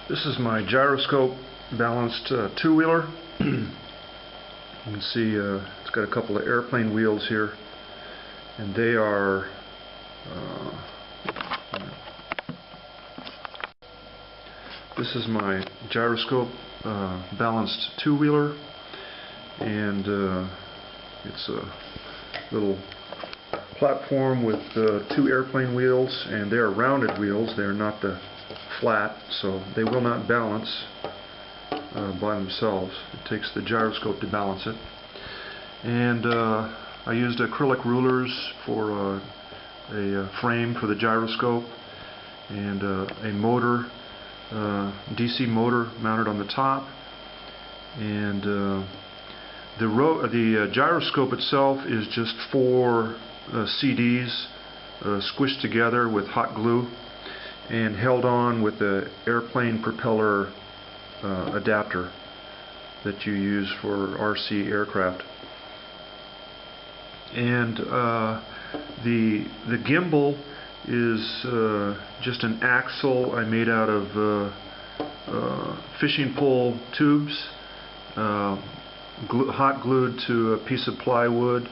This is my gyroscope balanced two-wheeler. You can see it's got a couple of airplane wheels here, and they are this is my gyroscope balanced two-wheeler, and it's a little platform with two airplane wheels, and they are rounded wheels. They are not the flat, so they will not balance by themselves. It takes the gyroscope to balance it. And I used acrylic rulers for a frame for the gyroscope, and a motor, DC motor mounted on the top. And the gyroscope itself is just four CDs squished together with hot glue and held on with the airplane propeller adapter that you use for RC aircraft. And the gimbal is just an axle I made out of fishing pole tubes, hot glued to a piece of plywood,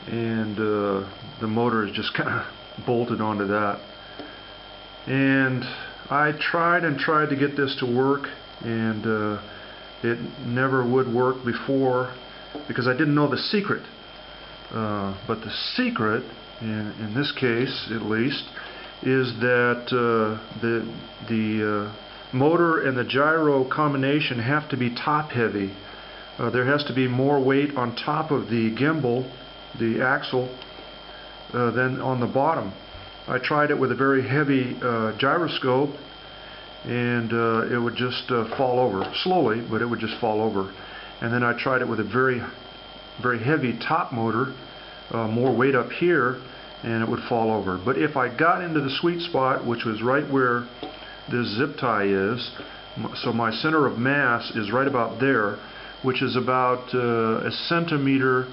and the motor is just kind of bolted onto that. And I tried to get this to work, and it never would work before because I didn't know the secret. But the secret, in this case at least, is that the motor and the gyro combination have to be top heavy. There has to be more weight on top of the gimbal, the axle, than on the bottom. I tried it with a very heavy gyroscope, and it would just fall over slowly, but it would just fall over. And then I tried it with a very heavy top motor, more weight up here, and it would fall over. But if I got into the sweet spot, which was right where this zip tie is, so my center of mass is right about there, which is about a centimeter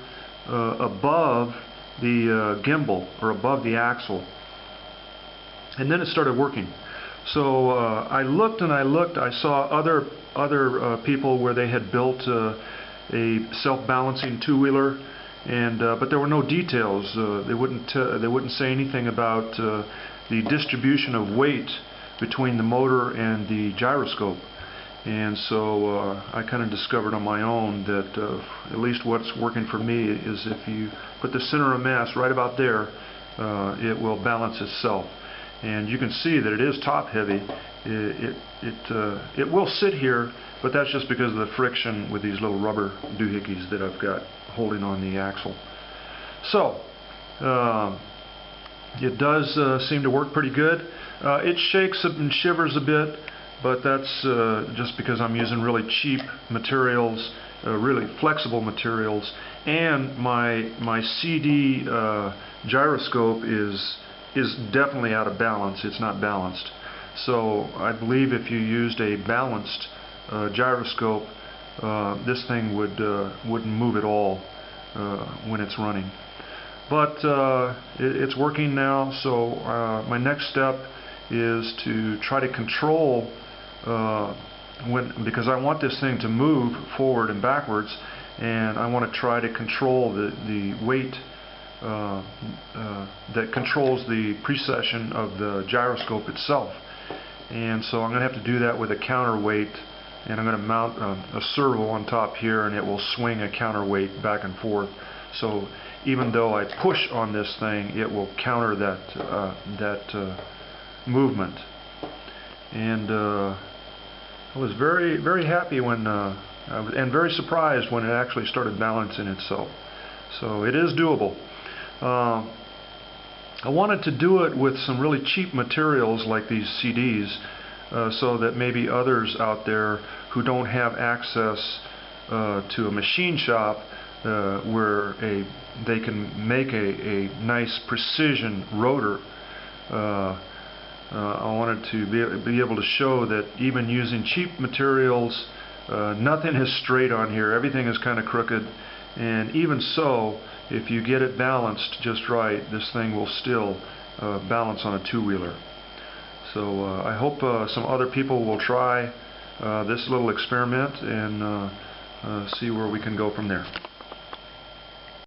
above the gimbal, or above the axle. And then it started working. So I looked and I looked. I saw other people where they had built a self-balancing two-wheeler, and but there were no details. They wouldn't say anything about the distribution of weight between the motor and the gyroscope. And so I kind of discovered on my own that at least what's working for me is if you put the center of mass right about there, it will balance itself. And you can see that it is top heavy. It will sit here, but that's just because of the friction with these little rubber doohickeys that I've got holding on the axle. So it does seem to work pretty good. It shakes and shivers a bit, but that's just because I'm using really cheap materials, really flexible materials, and my CD gyroscope is definitely out of balance. It's not balanced. So I believe if you used a balanced gyroscope, this thing wouldn't move at all when it's running. But it's working now, so my next step is to try to control because I want this thing to move forward and backwards, and I want to try to control the weight that controls the precession of the gyroscope itself. And so I'm going to have to do that with a counterweight, and I'm going to mount a servo on top here, and it will swing a counterweight back and forth. So even though I push on this thing, it will counter that movement. And I was very happy when and very surprised when it actually started balancing itself. So it is doable. I wanted to do it with some really cheap materials like these CDs, so that maybe others out there who don't have access to a machine shop where they can make a nice precision rotor. I wanted to be able to show that even using cheap materials, nothing is straight on here. Everything is kind of crooked, and even so, if you get it balanced just right, this thing will still balance on a two-wheeler. So I hope some other people will try this little experiment and see where we can go from there.